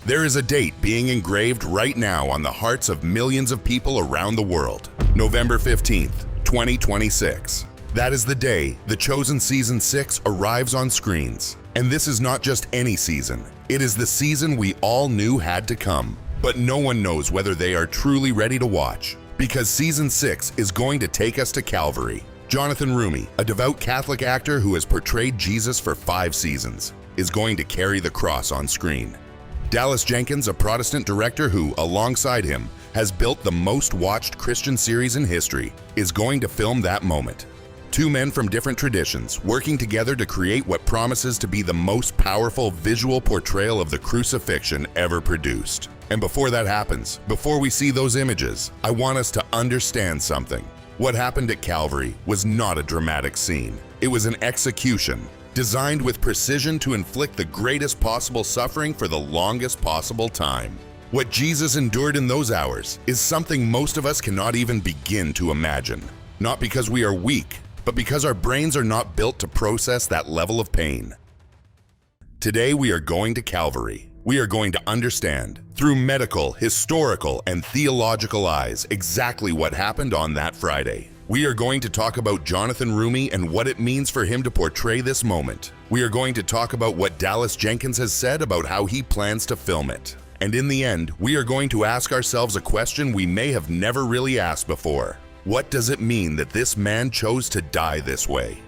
There is a date being engraved right now on the hearts of millions of people around the world. November 15th, 2026. That is the day The Chosen Season 6 arrives on screens. And this is not just any season. It is the season we all knew had to come. But no one knows whether they are truly ready to watch. Because Season 6 is going to take us to Calvary. Jonathan Roumie, a devout Catholic actor who has portrayed Jesus for 5 seasons, is going to carry the cross on screen. Dallas Jenkins, a Protestant director who, alongside him, has built the most watched Christian series in history, is going to film that moment. 2 men from different traditions working together to create what promises to be the most powerful visual portrayal of the crucifixion ever produced. And before that happens, before we see those images, I want us to understand something. What happened at Calvary was not a dramatic scene. It was an execution, designed with precision to inflict the greatest possible suffering for the longest possible time. What Jesus endured in those hours is something most of us cannot even begin to imagine. Not because we are weak, but because our brains are not built to process that level of pain. Today we are going to Calvary. We are going to understand, through medical, historical, and theological eyes, exactly what happened on that Friday. We are going to talk about Jonathan Roumie and what it means for him to portray this moment. We are going to talk about what Dallas Jenkins has said about how he plans to film it. And in the end, we are going to ask ourselves a question we may have never really asked before. What does it mean that this man chose to die this way?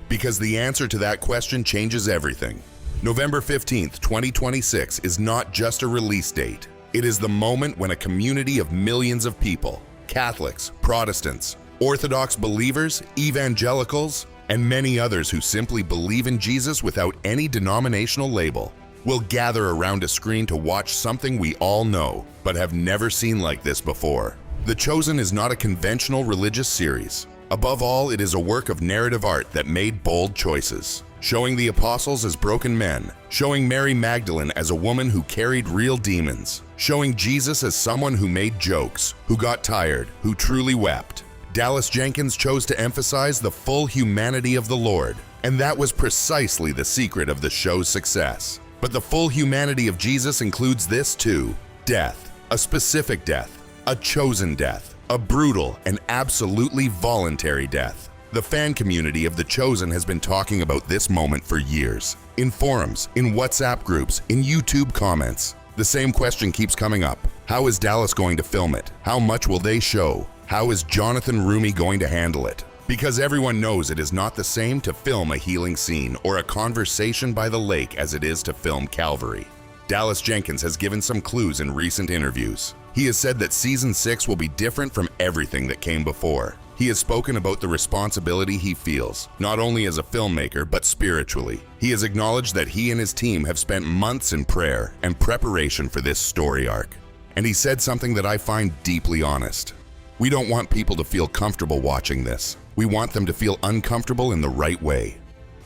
Because the answer to that question changes everything. November 15th, 2026 is not just a release date. It is the moment when a community of millions of people, Catholics, Protestants, Orthodox believers, evangelicals, and many others who simply believe in Jesus without any denominational label, will gather around a screen to watch something we all know, but have never seen like this before. The Chosen is not a conventional religious series. Above all, it is a work of narrative art that made bold choices, showing the apostles as broken men, showing Mary Magdalene as a woman who carried real demons, showing Jesus as someone who made jokes, who got tired, who truly wept. Dallas Jenkins chose to emphasize the full humanity of the Lord, and that was precisely the secret of the show's success. But the full humanity of Jesus includes this too: death, a specific death, a chosen death, a brutal and absolutely voluntary death. The fan community of The Chosen has been talking about this moment for years. In forums, in WhatsApp groups, in YouTube comments, the same question keeps coming up. How is Dallas going to film it? How much will they show? How is Jonathan Roumie going to handle it? Because everyone knows it is not the same to film a healing scene or a conversation by the lake as it is to film Calvary. Dallas Jenkins has given some clues in recent interviews. He has said that Season 6 will be different from everything that came before. He has spoken about the responsibility he feels, not only as a filmmaker, but spiritually. He has acknowledged that he and his team have spent months in prayer and preparation for this story arc. And he said something that I find deeply honest. We don't want people to feel comfortable watching this. We want them to feel uncomfortable in the right way.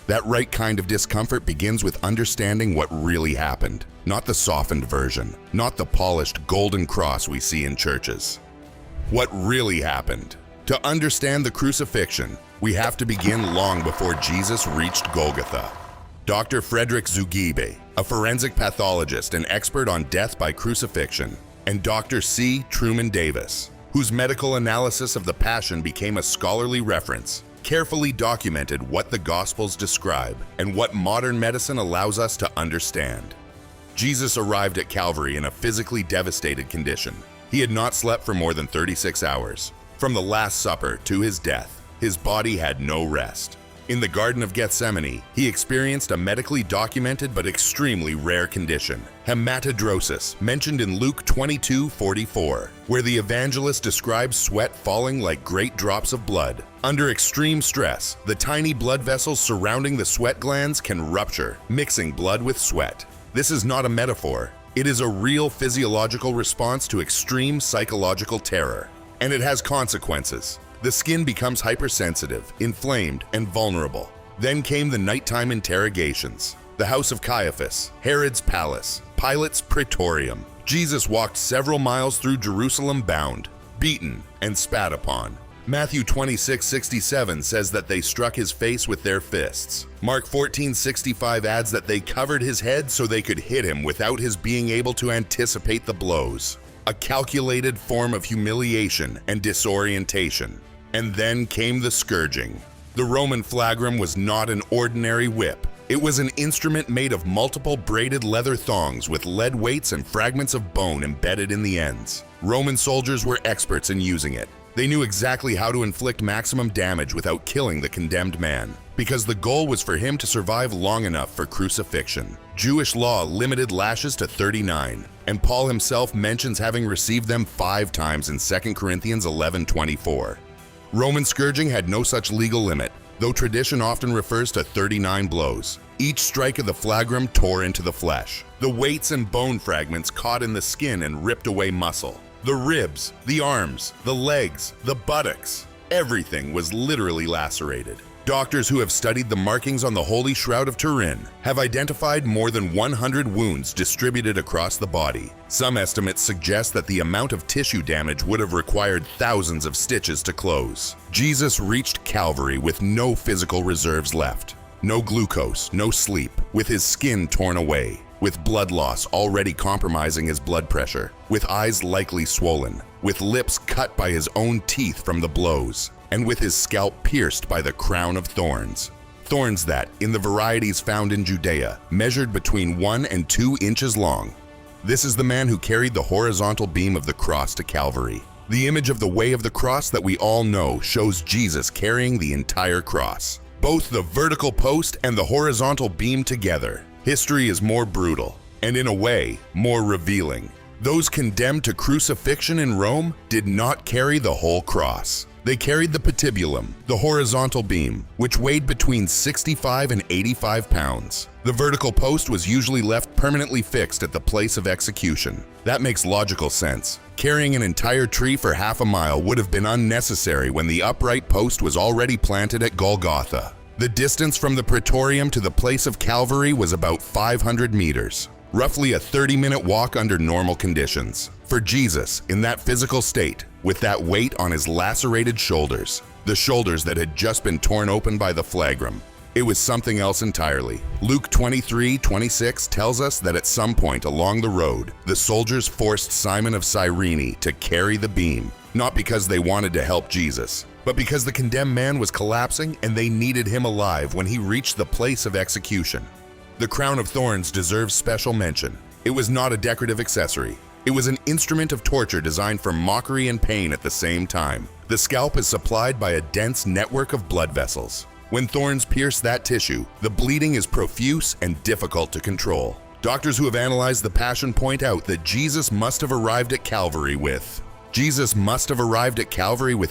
That right kind of discomfort begins with understanding what really happened, not the softened version, not the polished golden cross we see in churches. What really happened? To understand the crucifixion, we have to begin long before Jesus reached Golgotha. Dr. Frederick Zugibe, a forensic pathologist and expert on death by crucifixion, and Dr. C. Truman Davis, whose medical analysis of the Passion became a scholarly reference, carefully documented what the Gospels describe and what modern medicine allows us to understand. Jesus arrived at Calvary in a physically devastated condition. He had not slept for more than 36 hours. From the Last Supper to his death, his body had no rest. In the Garden of Gethsemane, he experienced a medically documented but extremely rare condition, hematidrosis, mentioned in Luke 22:44, where the evangelist describes sweat falling like great drops of blood. Under extreme stress, the tiny blood vessels surrounding the sweat glands can rupture, mixing blood with sweat. This is not a metaphor. It is a real physiological response to extreme psychological terror. And it has consequences. The skin becomes hypersensitive, inflamed, and vulnerable. Then came the nighttime interrogations, the house of Caiaphas, Herod's palace, Pilate's praetorium. Jesus walked several miles through Jerusalem bound, beaten, and spat upon. Matthew 26:67 says that they struck his face with their fists. Mark 14:65 adds that they covered his head so they could hit him without his being able to anticipate the blows. A calculated form of humiliation and disorientation. And then came the scourging. The Roman flagrum was not an ordinary whip. It was an instrument made of multiple braided leather thongs with lead weights and fragments of bone embedded in the ends. Roman soldiers were experts in using it. They knew exactly how to inflict maximum damage without killing the condemned man, because the goal was for him to survive long enough for crucifixion. Jewish law limited lashes to 39, and Paul himself mentions having received them 5 times in 2 Corinthians 11:24. Roman scourging had no such legal limit, though tradition often refers to 39 blows. Each strike of the flagrum tore into the flesh. The weights and bone fragments caught in the skin and ripped away muscle. The ribs, the arms, the legs, the buttocks, everything was literally lacerated. Doctors who have studied the markings on the Holy Shroud of Turin have identified more than 100 wounds distributed across the body. Some estimates suggest that the amount of tissue damage would have required thousands of stitches to close. Jesus reached Calvary with no physical reserves left. No glucose, no sleep, with his skin torn away, with blood loss already compromising his blood pressure, with eyes likely swollen, with lips cut by his own teeth from the blows, and with his scalp pierced by the crown of thorns. Thorns that, in the varieties found in Judea, measured between 1 and 2 inches long. This is the man who carried the horizontal beam of the cross to Calvary. The image of the way of the cross that we all know shows Jesus carrying the entire cross. Both the vertical post and the horizontal beam together. History is more brutal, and in a way, more revealing. Those condemned to crucifixion in Rome did not carry the whole cross. They carried the patibulum, the horizontal beam, which weighed between 65 and 85 pounds. The vertical post was usually left permanently fixed at the place of execution. That makes logical sense. Carrying an entire tree for half a mile would have been unnecessary when the upright post was already planted at Golgotha. The distance from the Praetorium to the place of Calvary was about 500 meters, roughly a 30-minute walk under normal conditions. For Jesus, in that physical state, with that weight on his lacerated shoulders, the shoulders that had just been torn open by the flagrum, it was something else entirely. Luke 23:26 tells us that at some point along the road, the soldiers forced Simon of Cyrene to carry the beam, not because they wanted to help Jesus, but because the condemned man was collapsing and they needed him alive when he reached the place of execution. The crown of thorns deserves special mention. It was not a decorative accessory. It was an instrument of torture designed for mockery and pain at the same time. The scalp is supplied by a dense network of blood vessels. When thorns pierce that tissue, the bleeding is profuse and difficult to control. Doctors who have analyzed the Passion point out that Jesus must have arrived at Calvary with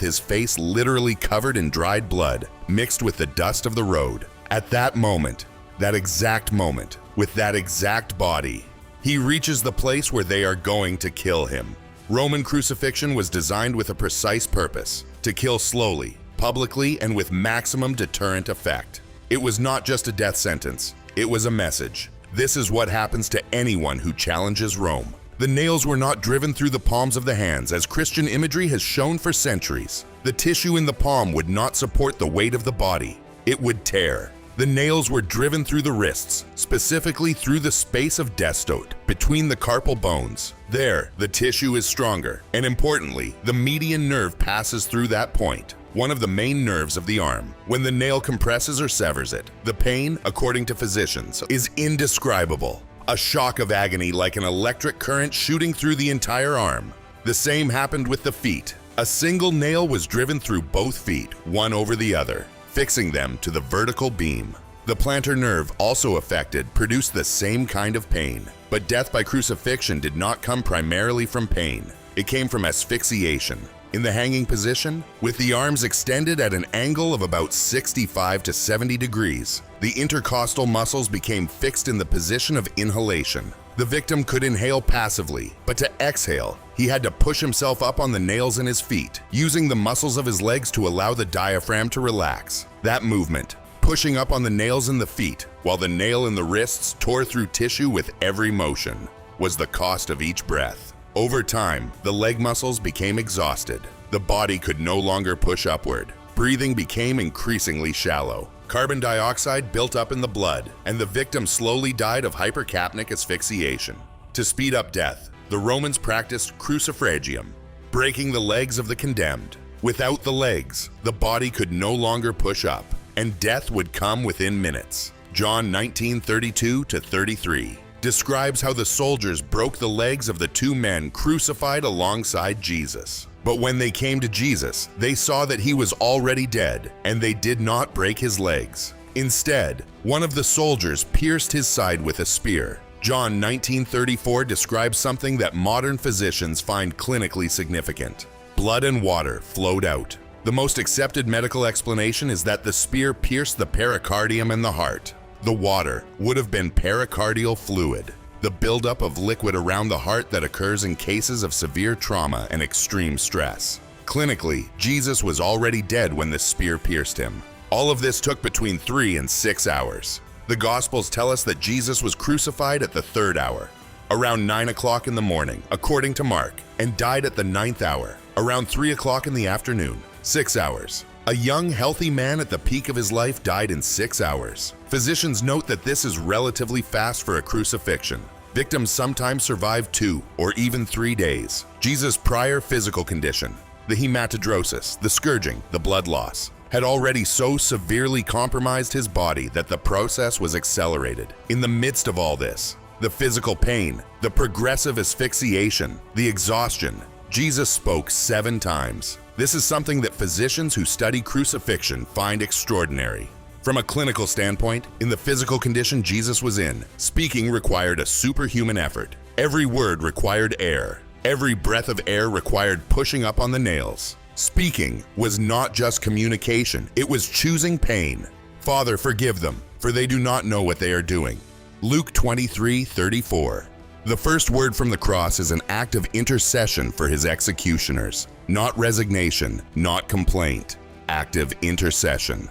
his face literally covered in dried blood, mixed with the dust of the road. At that moment, that exact moment, with that exact body, he reaches the place where they are going to kill him. Roman crucifixion was designed with a precise purpose: to kill slowly, publicly, and with maximum deterrent effect. It was not just a death sentence, it was a message. This is what happens to anyone who challenges Rome. The nails were not driven through the palms of the hands, as Christian imagery has shown for centuries. The tissue in the palm would not support the weight of the body. It would tear. The nails were driven through the wrists, specifically through the space of destote, between the carpal bones. There, the tissue is stronger, and importantly, the median nerve passes through that point, one of the main nerves of the arm. When the nail compresses or severs it, the pain, according to physicians, is indescribable. A shock of agony like an electric current shooting through the entire arm. The same happened with the feet. A single nail was driven through both feet, one over the other, fixing them to the vertical beam. The plantar nerve, also affected, produced the same kind of pain. But death by crucifixion did not come primarily from pain. It came from asphyxiation. In the hanging position, with the arms extended at an angle of about 65 to 70 degrees, the intercostal muscles became fixed in the position of inhalation. The victim could inhale passively, but to exhale, he had to push himself up on the nails in his feet, using the muscles of his legs to allow the diaphragm to relax. That movement, pushing up on the nails in the feet, while the nail in the wrists tore through tissue with every motion, was the cost of each breath. Over time, the leg muscles became exhausted. The body could no longer push upward. Breathing became increasingly shallow. Carbon dioxide built up in the blood, and the victim slowly died of hypercapnic asphyxiation. To speed up death, the Romans practiced crucifixion, breaking the legs of the condemned. Without the legs, the body could no longer push up, and death would come within minutes. John 19:32-33 describes how the soldiers broke the legs of the two men crucified alongside Jesus. But when they came to Jesus, they saw that he was already dead, and they did not break his legs. Instead, one of the soldiers pierced his side with a spear. John 19:34 describes something that modern physicians find clinically significant. Blood and water flowed out. The most accepted medical explanation is that the spear pierced the pericardium and the heart. The water would have been pericardial fluid, the buildup of liquid around the heart that occurs in cases of severe trauma and extreme stress. Clinically, Jesus was already dead when the spear pierced him. All of this took between 3 and 6 hours. The Gospels tell us that Jesus was crucified at the 3rd hour, around 9 o'clock in the morning, according to Mark, and died at the 9th hour, around 3 o'clock in the afternoon, 6 hours. A young, healthy man at the peak of his life died in 6 hours. Physicians note that this is relatively fast for a crucifixion. Victims sometimes survive 2 or even 3 days. Jesus' prior physical condition, the hematidrosis, the scourging, the blood loss, had already so severely compromised his body that the process was accelerated. In the midst of all this, the physical pain, the progressive asphyxiation, the exhaustion, Jesus spoke 7 times. This is something that physicians who study crucifixion find extraordinary. From a clinical standpoint, in the physical condition Jesus was in, speaking required a superhuman effort. Every word required air. Every breath of air required pushing up on the nails. Speaking was not just communication, it was choosing pain. Father, forgive them, for they do not know what they are doing. Luke 23:34. The first word from the cross is an act of intercession for his executioners. Not resignation, not complaint, active intercession.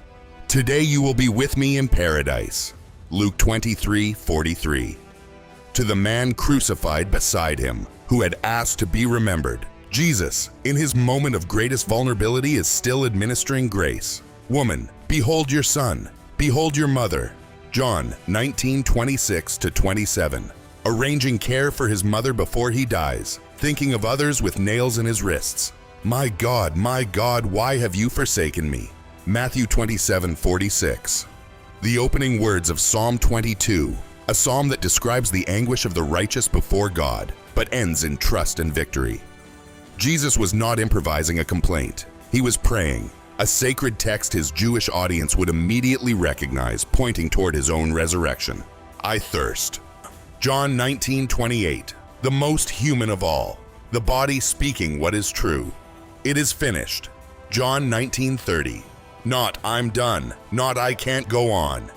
Today you will be with me in paradise. Luke 23:43. To the man crucified beside him, who had asked to be remembered, Jesus, in his moment of greatest vulnerability, is still administering grace. Woman, behold your son, behold your mother. John 19:26-27. Arranging care for his mother before he dies, thinking of others with nails in his wrists. My God, why have you forsaken me? Matthew 27:46. The opening words of Psalm 22, a psalm that describes the anguish of the righteous before God, but ends in trust and victory. Jesus was not improvising a complaint. He was praying, a sacred text his Jewish audience would immediately recognize, pointing toward his own resurrection. I thirst. John 19:28, the most human of all, the body speaking what is true. It is finished. John 19:30, not I'm done, not I can't go on.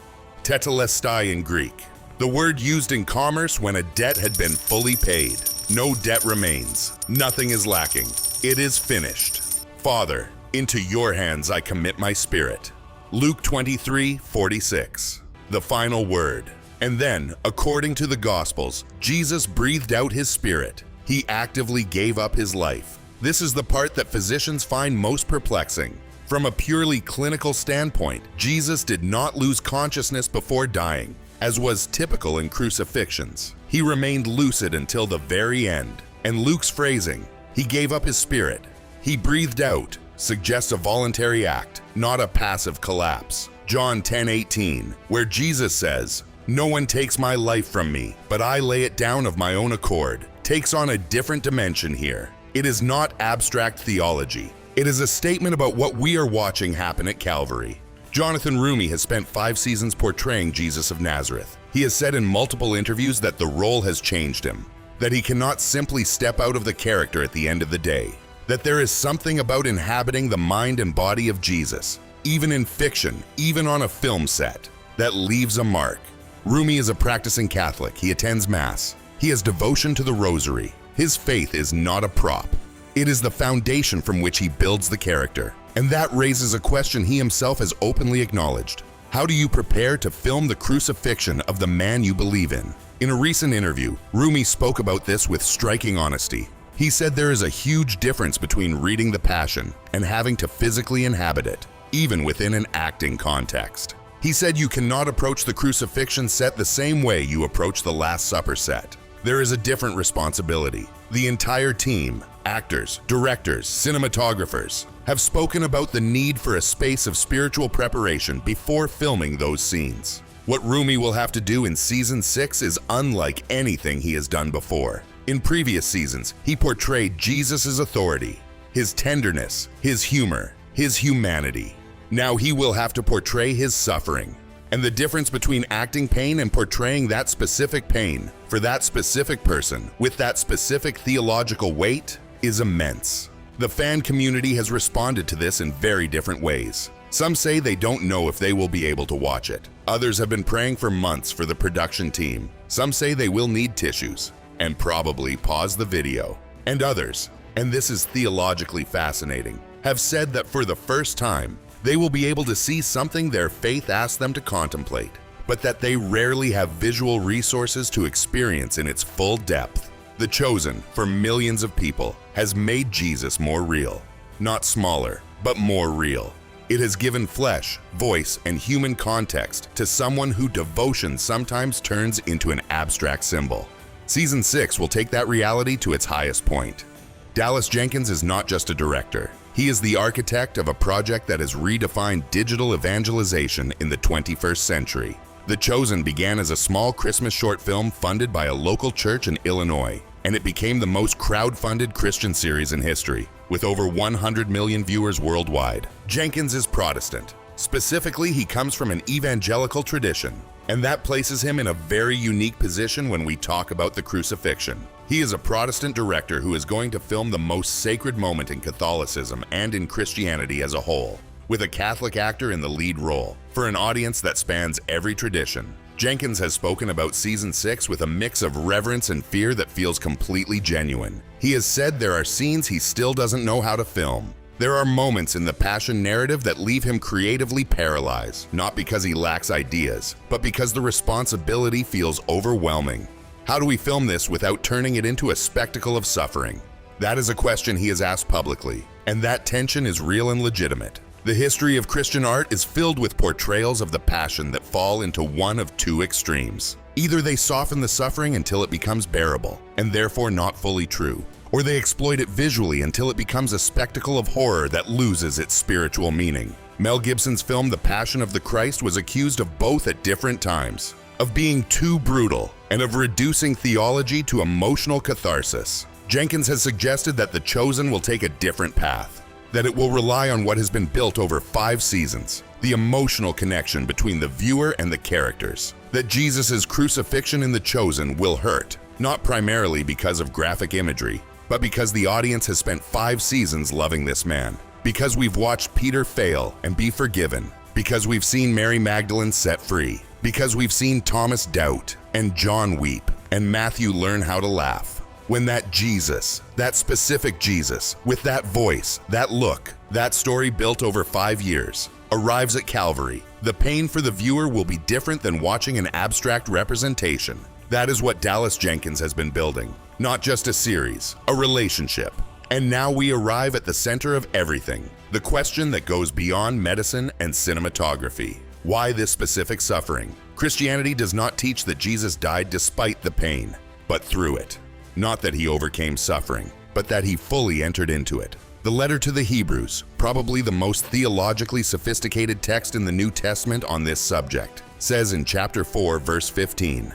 Tetelestai in Greek, the word used in commerce when a debt had been fully paid. No debt remains, nothing is lacking. It is finished. Father, into your hands I commit my spirit. Luke 23:46, the final word. And then, according to the Gospels, Jesus breathed out his spirit. He actively gave up his life. This is the part that physicians find most perplexing. From a purely clinical standpoint, Jesus did not lose consciousness before dying, as was typical in crucifixions. He remained lucid until the very end. And Luke's phrasing, he gave up his spirit, he breathed out, suggests a voluntary act, not a passive collapse. John 10:18, where Jesus says, no one takes my life from me, but I lay it down of my own accord, takes on a different dimension here. It is not abstract theology. It is a statement about what we are watching happen at Calvary. Jonathan Roumie has spent 5 seasons portraying Jesus of Nazareth. He has said in multiple interviews that the role has changed him, that he cannot simply step out of the character at the end of the day, that there is something about inhabiting the mind and body of Jesus, even in fiction, even on a film set, that leaves a mark. Roumie is a practicing Catholic. He attends Mass. He has devotion to the Rosary. His faith is not a prop. It is the foundation from which he builds the character. And that raises a question he himself has openly acknowledged. How do you prepare to film the crucifixion of the man you believe in? In a recent interview, Roumie spoke about this with striking honesty. He said there is a huge difference between reading the Passion and having to physically inhabit it, even within an acting context. He said you cannot approach the Crucifixion set the same way you approach the Last Supper set. There is a different responsibility. The entire team, actors, directors, cinematographers, have spoken about the need for a space of spiritual preparation before filming those scenes. What Roumie will have to do in Season 6 is unlike anything he has done before. In previous seasons, he portrayed Jesus' authority, his tenderness, his humor, his humanity. Now he will have to portray his suffering. And the difference between acting pain and portraying that specific pain for that specific person with that specific theological weight is immense. The fan community has responded to this in very different ways. Some say they don't know if they will be able to watch it. Others have been praying for months for the production team. Some say they will need tissues and probably pause the video. And others, and this is theologically fascinating, have said that for the first time, they will be able to see something their faith asked them to contemplate, but that they rarely have visual resources to experience in its full depth. The Chosen, for millions of people, has made Jesus more real. Not smaller, but more real. It has given flesh, voice, and human context to someone who devotion sometimes turns into an abstract symbol. Season 6 will take that reality to its highest point. Dallas Jenkins is not just a director. He is the architect of a project that has redefined digital evangelization in the 21st century. The Chosen began as a small Christmas short film funded by a local church in Illinois, and it became the most crowd-funded Christian series in history, with over 100 million viewers worldwide. Jenkins is Protestant. Specifically, he comes from an evangelical tradition, and that places him in a very unique position when we talk about the Crucifixion. He is a Protestant director who is going to film the most sacred moment in Catholicism and in Christianity as a whole, with a Catholic actor in the lead role, for an audience that spans every tradition. Jenkins has spoken about Season 6 with a mix of reverence and fear that feels completely genuine. He has said there are scenes he still doesn't know how to film. There are moments in the Passion narrative that leave him creatively paralyzed, not because he lacks ideas, but because the responsibility feels overwhelming. How do we film this without turning it into a spectacle of suffering? That is a question he has asked publicly, and that tension is real and legitimate. The history of Christian art is filled with portrayals of the Passion that fall into one of two extremes. Either they soften the suffering until it becomes bearable, and therefore not fully true, or they exploit it visually until it becomes a spectacle of horror that loses its spiritual meaning. Mel Gibson's film The Passion of the Christ was accused of both at different times, of being too brutal and of reducing theology to emotional catharsis. Jenkins has suggested that The Chosen will take a different path, that it will rely on what has been built over 5 seasons, the emotional connection between the viewer and the characters, that Jesus' crucifixion in The Chosen will hurt, not primarily because of graphic imagery, but because the audience has spent 5 seasons loving this man, because we've watched Peter fail and be forgiven, because we've seen Mary Magdalene set free, because we've seen Thomas doubt and John weep and Matthew learn how to laugh. When that Jesus, that specific Jesus, with that voice, that look, that story built over 5 years, arrives at Calvary, the pain for the viewer will be different than watching an abstract representation. That is what Dallas Jenkins has been building. Not just a series, a relationship. And now we arrive at the center of everything, the question that goes beyond medicine and cinematography. Why this specific suffering? Christianity does not teach that Jesus died despite the pain, but through it. Not that he overcame suffering, but that he fully entered into it. The letter to the Hebrews, probably the most theologically sophisticated text in the New Testament on this subject, says in chapter 4, verse 15,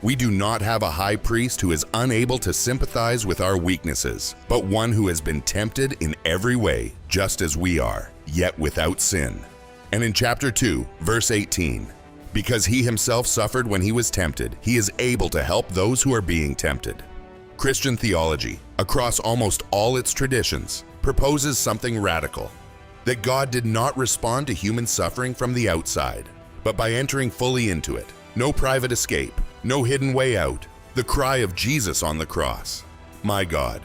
"We do not have a high priest who is unable to sympathize with our weaknesses, but one who has been tempted in every way, just as we are, yet without sin." And in chapter 2, verse 18, "Because he himself suffered when he was tempted, he is able to help those who are being tempted." Christian theology, across almost all its traditions, proposes something radical, that God did not respond to human suffering from the outside, but by entering fully into it. No private escape, no hidden way out, the cry of Jesus on the cross. My God,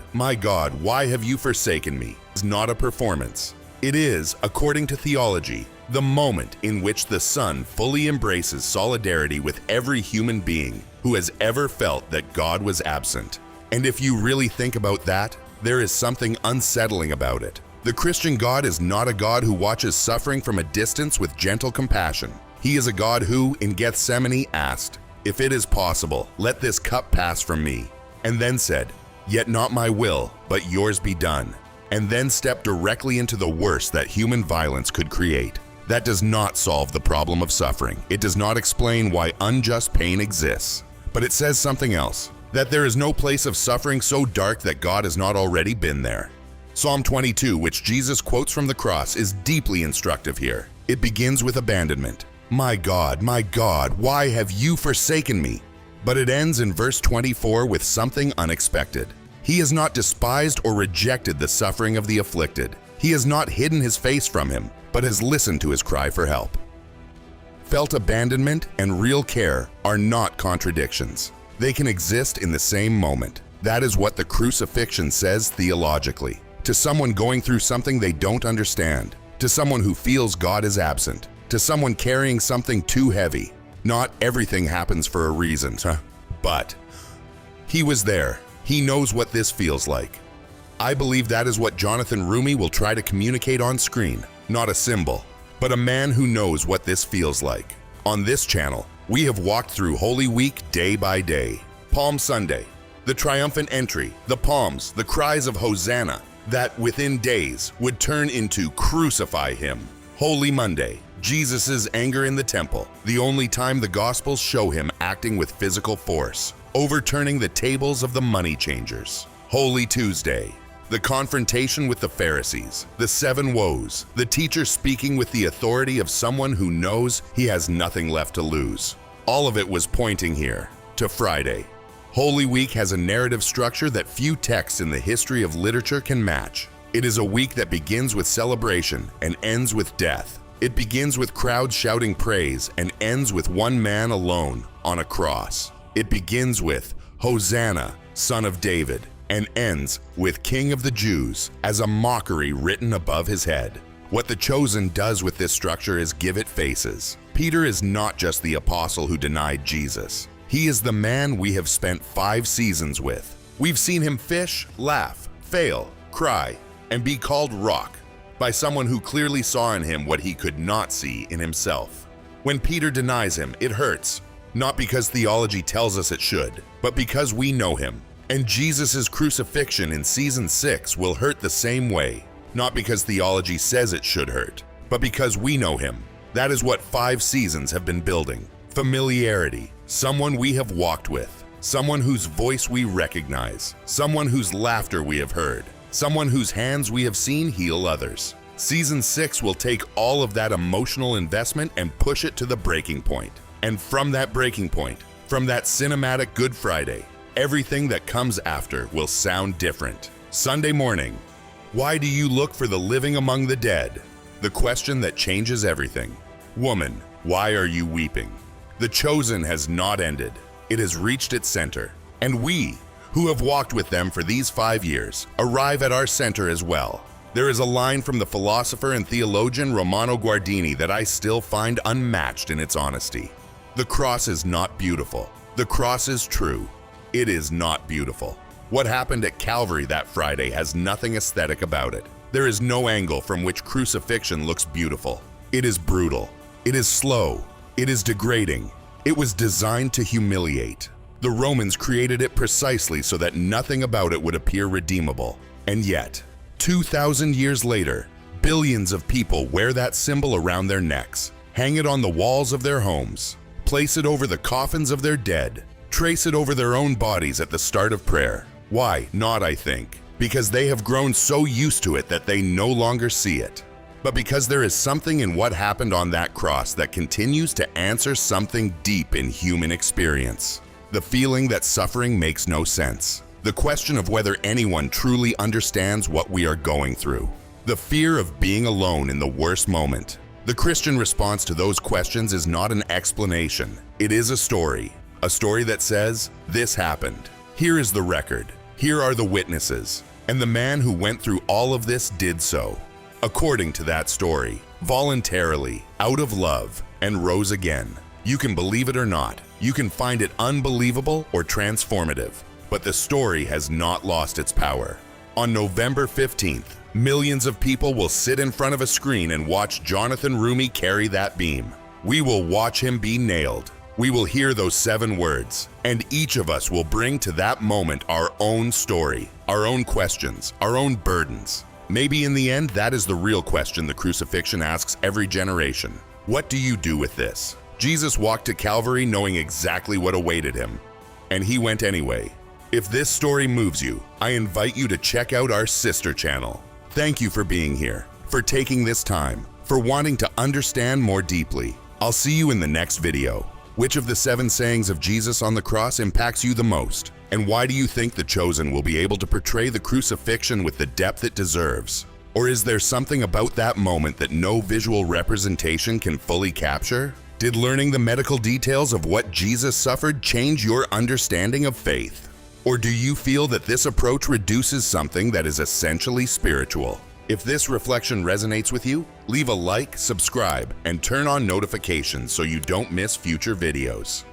why have you forsaken me?" is not a performance. It is, according to theology, the moment in which the Son fully embraces solidarity with every human being who has ever felt that God was absent. And if you really think about that, there is something unsettling about it. The Christian God is not a God who watches suffering from a distance with gentle compassion. He is a God who, in Gethsemane, asked, "If it is possible, let this cup pass from me," and then said, "Yet not my will, but yours be done," and then stepped directly into the worst that human violence could create. That does not solve the problem of suffering. It does not explain why unjust pain exists. But it says something else, that there is no place of suffering so dark that God has not already been there. Psalm 22, which Jesus quotes from the cross, is deeply instructive here. It begins with abandonment. My God, why have you forsaken me?" But it ends in verse 24 with something unexpected. He has not despised or rejected the suffering of the afflicted. He has not hidden his face from him, but has listened to his cry for help. Felt abandonment and real care are not contradictions. They can exist in the same moment. That is what the Crucifixion says theologically. To someone going through something they don't understand, to someone who feels God is absent, to someone carrying something too heavy. Not everything happens for a reason, but he was there. He knows what this feels like. I believe that is what Jonathan Roumie will try to communicate on screen. Not a symbol, but a man who knows what this feels like. On this channel, we have walked through Holy Week day by day. Palm Sunday, the triumphant entry, the palms, the cries of Hosanna, that within days would turn into "Crucify him." Holy Monday, Jesus' anger in the temple, the only time the Gospels show him acting with physical force, overturning the tables of the money changers. Holy Tuesday, the confrontation with the Pharisees, the 7 woes, the teacher speaking with the authority of someone who knows he has nothing left to lose. All of it was pointing here to Friday. Holy Week has a narrative structure that few texts in the history of literature can match. It is a week that begins with celebration and ends with death. It begins with crowds shouting praise and ends with one man alone on a cross. It begins with "Hosanna, Son of David," and ends with "King of the Jews" as a mockery written above his head. What The Chosen does with this structure is give it faces. Peter is not just the apostle who denied Jesus. He is the man we have spent 5 seasons with. We've seen him fish, laugh, fail, cry, and be called rock by someone who clearly saw in him what he could not see in himself. When Peter denies him, it hurts, not because theology tells us it should, but because we know him. And Jesus' crucifixion in season 6 will hurt the same way, not because theology says it should hurt, but because we know him. That is what 5 seasons have been building. Familiarity, someone we have walked with, someone whose voice we recognize, someone whose laughter we have heard, someone whose hands we have seen heal others. Season 6 will take all of that emotional investment and push it to the breaking point. And from that breaking point, from that cinematic Good Friday, everything that comes after will sound different. Sunday morning, why do you look for the living among the dead? The question that changes everything. Woman, why are you weeping? The Chosen has not ended. It has reached its center. And we, who have walked with them for these 5 years, arrive at our center as well. There is a line from the philosopher and theologian Romano Guardini that I still find unmatched in its honesty. The cross is not beautiful. The cross is true. It is not beautiful. What happened at Calvary that Friday has nothing aesthetic about it. There is no angle from which crucifixion looks beautiful. It is brutal. It is slow. It is degrading. It was designed to humiliate. The Romans created it precisely so that nothing about it would appear redeemable. And yet, 2,000 years later, billions of people wear that symbol around their necks, hang it on the walls of their homes, place it over the coffins of their dead, trace it over their own bodies at the start of prayer. Why not, I think? Because they have grown so used to it that they no longer see it. But because there is something in what happened on that cross that continues to answer something deep in human experience. The feeling that suffering makes no sense. The question of whether anyone truly understands what we are going through. The fear of being alone in the worst moment. The Christian response to those questions is not an explanation. It is a story. A story that says, this happened. Here is the record. Here are the witnesses. And the man who went through all of this did so. According to that story, voluntarily, out of love, and rose again. You can believe it or not. You can find it unbelievable or transformative. But the story has not lost its power. On November 15th, millions of people will sit in front of a screen and watch Jonathan Roumie carry that beam. We will watch him be nailed. We will hear those 7 words, and each of us will bring to that moment our own story, our own questions, our own burdens. Maybe in the end, that is the real question the crucifixion asks every generation. What do you do with this? Jesus walked to Calvary knowing exactly what awaited him, and he went anyway. If this story moves you, I invite you to check out our sister channel. Thank you for being here, for taking this time, for wanting to understand more deeply. I'll see you in the next video. Which of the 7 sayings of Jesus on the cross impacts you the most? And why do you think The Chosen will be able to portray the crucifixion with the depth it deserves? Or is there something about that moment that no visual representation can fully capture? Did learning the medical details of what Jesus suffered change your understanding of faith? Or do you feel that this approach reduces something that is essentially spiritual? If this reflection resonates with you, leave a like, subscribe, and turn on notifications so you don't miss future videos.